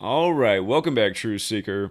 All right, welcome back, True Seeker.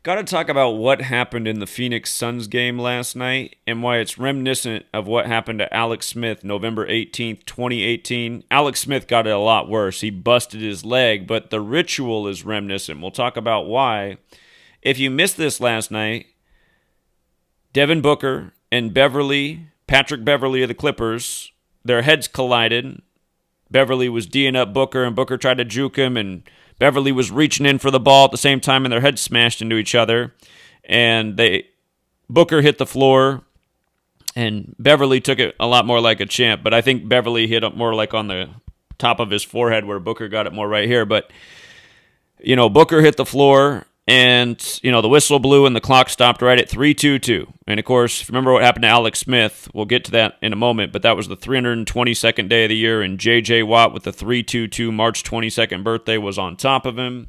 Got to talk about what happened in the Phoenix Suns game last night and why it's reminiscent of what happened to Alex Smith November 18th, 2018. Alex Smith got it a lot worse. He busted his leg, but the ritual is reminiscent. We'll talk about why. If you missed this last night, Devin Booker and Patrick Beverly of the Clippers, their heads collided. Beverly was D'ing up Booker, and Booker tried to juke him, and Beverly was reaching in for the ball at the same time, and their heads smashed into each other. And Booker hit the floor, and Beverly took it a lot more like a champ. But I think Beverly hit it more like on the top of his forehead, where Booker got it more right here. But Booker hit the floor, and the whistle blew, and the clock stopped right at 3:22. And of course, remember what happened to Alex Smith? We'll get to that in a moment. But that was the 322nd day of the year, and J.J. Watt with the 3:22 March 22nd birthday was on top of him.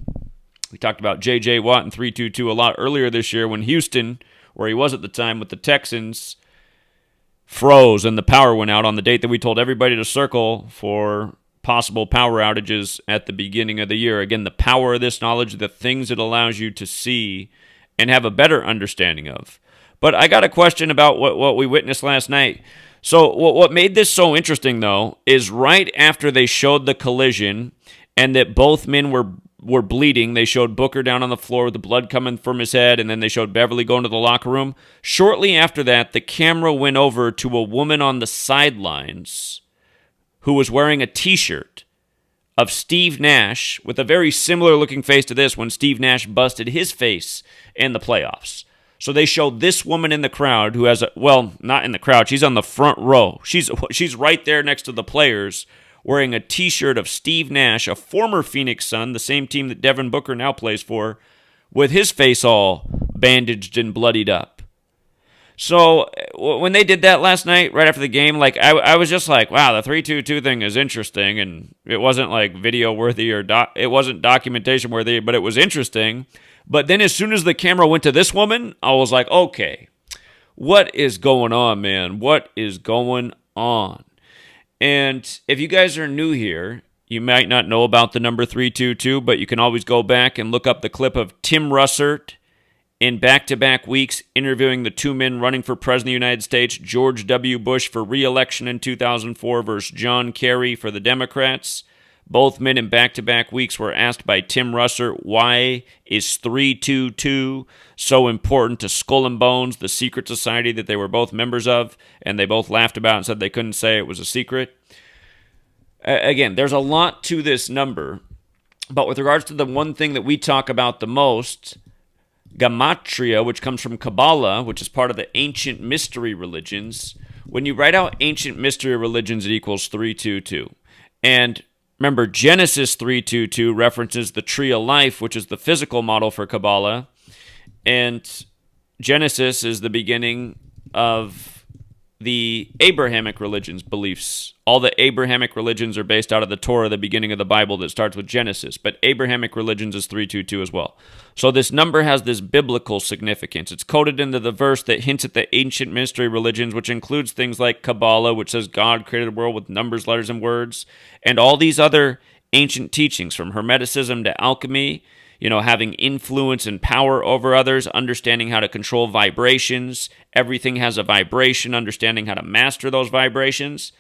We talked about J.J. Watt and 3:22 a lot earlier this year when Houston, where he was at the time with the Texans, froze and the power went out on the date that we told everybody to circle for possible power outages at the beginning of the year. Again, the power of this knowledge, the things it allows you to see and have a better understanding of. But I got a question about what we witnessed last night. So what made this so interesting, though, is right after they showed the collision and that both men were bleeding, they showed Booker down on the floor with the blood coming from his head, and then they showed Beverly going to the locker room. Shortly after that, the camera went over to a woman on the sidelines who was wearing a t-shirt of Steve Nash with a very similar looking face to this when Steve Nash busted his face in the playoffs. So they showed this woman in the crowd who has not in the crowd, she's on the front row. She's right there next to the players wearing a t-shirt of Steve Nash, a former Phoenix Sun, the same team that Devin Booker now plays for, with his face all bandaged and bloodied up. So when they did that last night, right after the game, I was just like, wow, the 3-2-2 thing is interesting, and it wasn't like video worthy or it wasn't documentation worthy, but it was interesting. But then as soon as the camera went to this woman, I was like, okay, what is going on, man? What is going on? And if you guys are new here, you might not know about the number 322, but you can always go back and look up the clip of Tim Russert in back-to-back weeks interviewing the two men running for President of the United States, George W. Bush for re-election in 2004 versus John Kerry for the Democrats. Both men in back-to-back weeks were asked by Tim Russert, why is 322 so important to Skull and Bones, the secret society that they were both members of, and they both laughed about it and said they couldn't say it was a secret. Again, there's a lot to this number, but with regards to the one thing that we talk about the most, Gematria, which comes from Kabbalah, which is part of the ancient mystery religions. When you write out ancient mystery religions, it equals 322. And remember, Genesis 322 references the tree of life, which is the physical model for Kabbalah. And Genesis is the beginning of the Abrahamic religions' beliefs. All the Abrahamic religions are based out of the Torah, the beginning of the Bible that starts with Genesis. But Abrahamic religions is 322 as well. So this number has this biblical significance. It's coded into the verse that hints at the ancient mystery religions, which includes things like Kabbalah, which says God created the world with numbers, letters, and words, and all these other ancient teachings from Hermeticism to alchemy, having influence and power over others, understanding how to control vibrations. Everything has a vibration, understanding how to master those vibrations.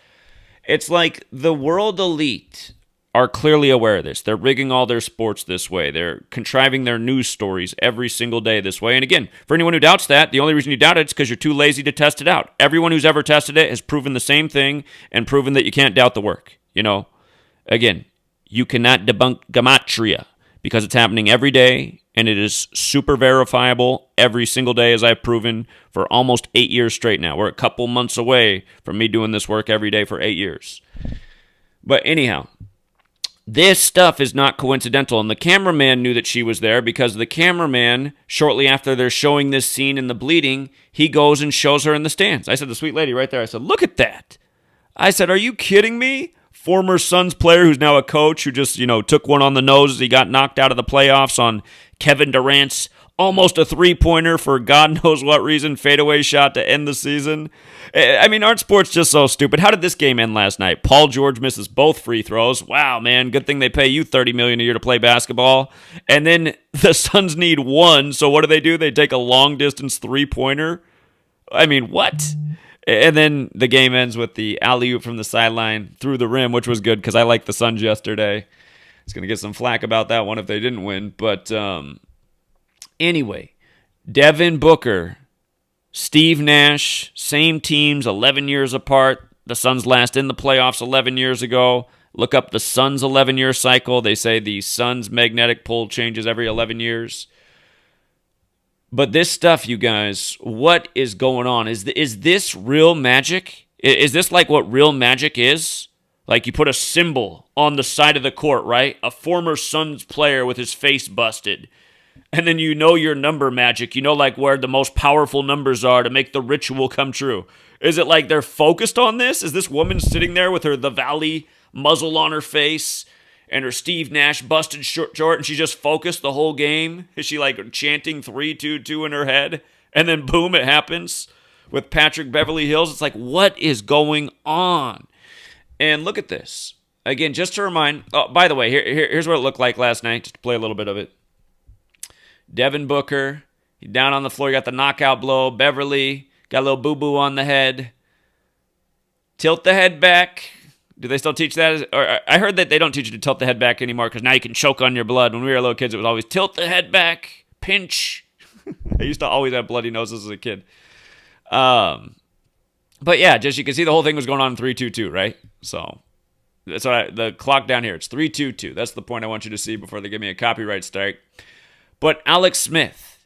It's like the world elite are clearly aware of this. They're rigging all their sports this way. They're contriving their news stories every single day this way. And again, for anyone who doubts that, the only reason you doubt it is because you're too lazy to test it out. Everyone who's ever tested it has proven the same thing and proven that you can't doubt the work. Again, you cannot debunk Gematria, because it's happening every day, and it is super verifiable every single day, as I've proven for almost 8 years straight now. We're a couple months away from me doing this work every day for 8 years. But anyhow, this stuff is not coincidental, and the cameraman knew that she was there because the cameraman, shortly after they're showing this scene in the bleeding, he goes and shows her in the stands. I said, the sweet lady right there, I said, look at that. I said, are you kidding me? Former Suns player who's now a coach who just, took one on the nose as he got knocked out of the playoffs on Kevin Durant's almost a three-pointer for God knows what reason, fadeaway shot to end the season. I mean, aren't sports just so stupid? How did this game end last night? Paul George misses both free throws. Wow, man, good thing they pay you $30 million a year to play basketball. And then the Suns need one, so what do? They take a long-distance three-pointer? I mean, what? And then the game ends with the alley-oop from the sideline through the rim, which was good because I liked the Suns yesterday. I was going to get some flack about that one if they didn't win, but anyway, Devin Booker, Steve Nash, same teams, 11 years apart. The Suns last in the playoffs 11 years ago. Look up the Suns 11-year cycle. They say the Suns magnetic pull changes every 11 years. But this stuff, you guys, what is going on? Is this real magic? Is this like what real magic is? Like you put a symbol on the side of the court, right? A former Suns player with his face busted. And then you know your number magic. You know like where the most powerful numbers are to make the ritual come true. Is it like they're focused on this? Is this woman sitting there with the Valley muzzle on her face and her Steve Nash busted short and she just focused the whole game? Is she like chanting 3-2-2 in her head? And then boom, it happens with Patrick Beverly Hills. It's like, what is going on? And look at this. Again, just to remind, oh, by the way, here's what it looked like last night, just to play a little bit of it. Devin Booker, down on the floor, you got the knockout blow. Beverly, got a little boo-boo on the head. Tilt the head back. Do they still teach that? Or I heard that they don't teach you to tilt the head back anymore because now you can choke on your blood. When we were little kids, it was always tilt the head back, pinch. I used to always have bloody noses as a kid. But yeah, just you can see the whole thing was going on in 3-2-2, right? So that's the clock down here. It's 3-2-2. That's the point I want you to see before they give me a copyright strike. But Alex Smith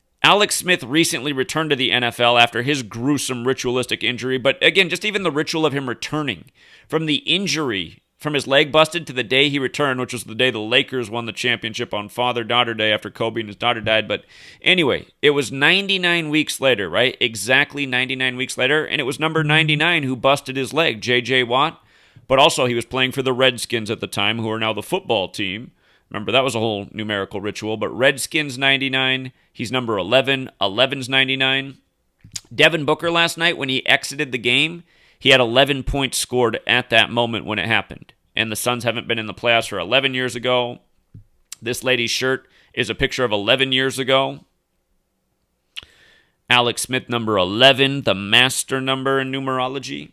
recently returned to the NFL after his gruesome ritualistic injury. But again, just even the ritual of him returning from the injury, from his leg busted to the day he returned, which was the day the Lakers won the championship on Father-Daughter Day after Kobe and his daughter died. But anyway, it was 99 weeks later, right? Exactly 99 weeks later. And it was number 99 who busted his leg, J.J. Watt. But also he was playing for the Redskins at the time, who are now the football team. Remember, that was a whole numerical ritual. But Redskins 99, he's number 11. 11's 99. Devin Booker last night, when he exited the game, he had 11 points scored at that moment when it happened. And the Suns haven't been in the playoffs for 11 years ago. This lady's shirt is a picture of 11 years ago. Alex Smith, number 11, the master number in numerology.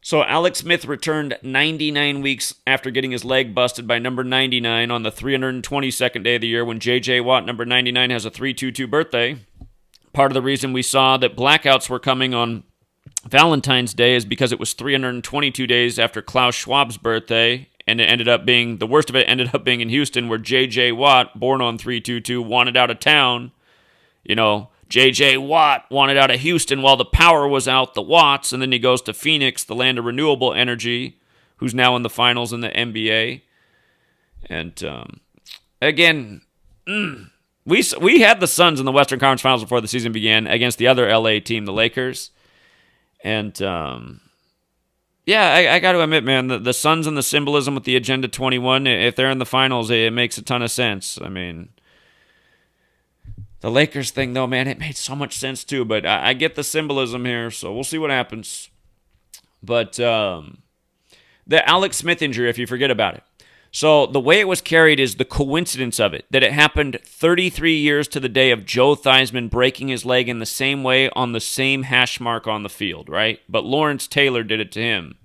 So Alex Smith returned 99 weeks after getting his leg busted by number 99 on the 322nd day of the year when J.J. Watt, number 99, has a 322 birthday. Part of the reason we saw that blackouts were coming on Valentine's Day is because it was 322 days after Klaus Schwab's birthday, and it ended up being, the worst of it ended up being in Houston, where J.J. Watt, born on 322, wanted out of town. You know, J.J. Watt wanted out of Houston while the power was out, the Watts, and then he goes to Phoenix, the land of renewable energy, who's now in the finals in the NBA. And again, we had the Suns in the Western Conference Finals before the season began against the other LA team, the Lakers. And yeah, I got to admit, man, the Suns and the symbolism with the Agenda 21, if they're in the finals, it makes a ton of sense. I mean, the Lakers thing, though, man, it made so much sense, too. But I get the symbolism here, so we'll see what happens. But the Alex Smith injury, if you forget about it. So the way it was carried is the coincidence of it, that it happened 33 years to the day of Joe Theismann breaking his leg in the same way on the same hash mark on the field, right? But Lawrence Taylor did it to him.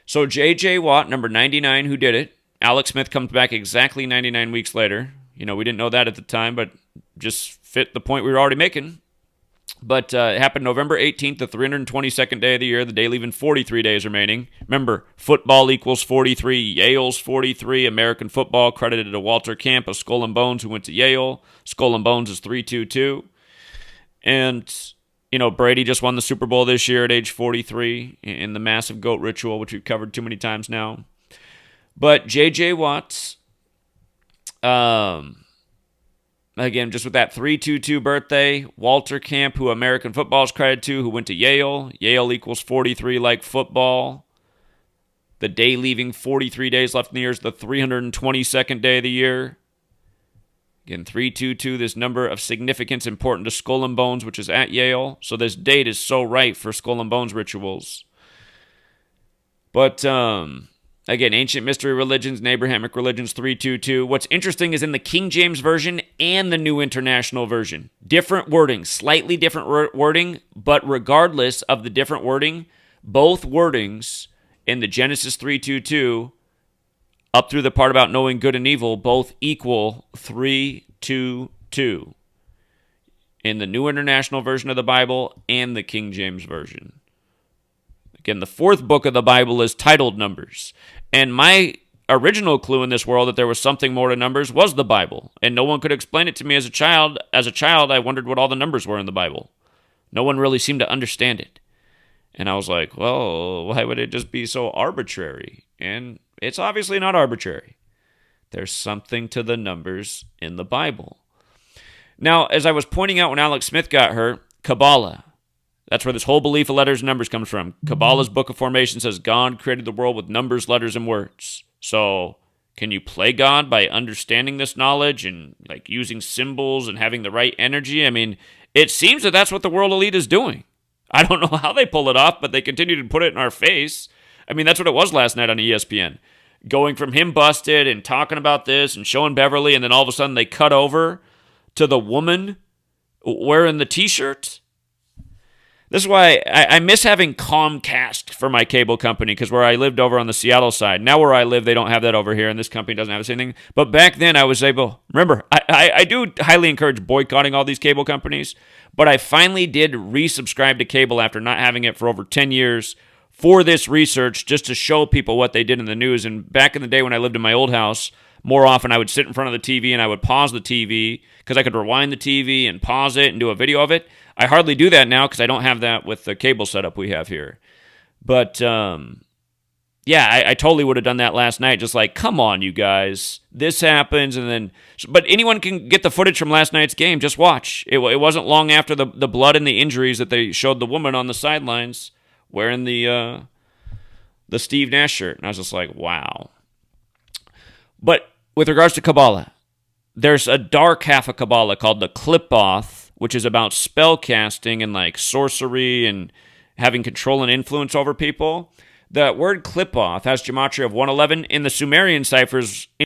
So J.J. Watt, number 99, who did it. Alex Smith comes back exactly 99 weeks later. You know, we didn't know that at the time, but just fit the point we were already making. But it happened November 18th, the 322nd day of the year, the day leaving 43 days remaining. Remember, football equals 43, Yale's 43, American football credited to Walter Camp of Skull and Bones, who went to Yale. Skull and Bones is 322. And, you know, Brady just won the Super Bowl this year at age 43 in the massive GOAT ritual, which we've covered too many times now. But J.J. Watts, again, just with that 322 birthday, Walter Camp, who American football is credited to, who went to Yale. Yale equals 43 like football. The day leaving 43 days left in the year is the 322nd day of the year. Again, 322, this number of significance important to Skull and Bones, which is at Yale. So this date is so right for Skull and Bones rituals. But, again, ancient mystery religions and Abrahamic religions, 322. What's interesting is in the King James Version and the New International Version, different wording, slightly different wording, but regardless of the different wording, both wordings in the Genesis 322 up through the part about knowing good and evil, both equal 322 in the New International Version of the Bible and the King James Version. Again, the fourth book of the Bible is titled Numbers. And my original clue in this world that there was something more to numbers was the Bible. And no one could explain it to me as a child. As a child, I wondered what all the numbers were in the Bible. No one really seemed to understand it. And I was like, well, why would it just be so arbitrary? And it's obviously not arbitrary. There's something to the numbers in the Bible. Now, as I was pointing out when Alex Smith got hurt, Kabbalah. That's where this whole belief of letters and numbers comes from. Kabbalah's Book of Formation says God created the world with numbers, letters, and words. So, can you play God by understanding this knowledge and like using symbols and having the right energy? I mean, it seems that that's what the world elite is doing. I don't know how they pull it off, but they continue to put it in our face. I mean, that's what it was last night on ESPN. Going from him busted and talking about this and showing Beverly, and then all of a sudden they cut over to the woman wearing the t-shirt. This is why I miss having Comcast for my cable company, because where I lived over on the Seattle side, now where I live, they don't have that over here, and this company doesn't have the same thing. But back then, I was able, remember, I do highly encourage boycotting all these cable companies, but I finally did resubscribe to cable after not having it for over 10 years for this research, just to show people what they did in the news. And back in the day when I lived in my old house, more often I would sit in front of the TV and I would pause the TV because I could rewind the TV and pause it and do a video of it. I hardly do that now because I don't have that with the cable setup we have here. But, yeah, I totally would have done that last night. Just like, come on, you guys. This happens, and then... But anyone can get the footage from last night's game. Just watch. It wasn't long after the blood and the injuries that they showed the woman on the sidelines wearing the Steve Nash shirt. And I was just like, wow. But with regards to Kabbalah, there's a dark half of Kabbalah called the Klippoth, which is about spell casting and like sorcery and having control and influence over people. The word Klippoth has gematria of 111. In the Sumerian ciphers,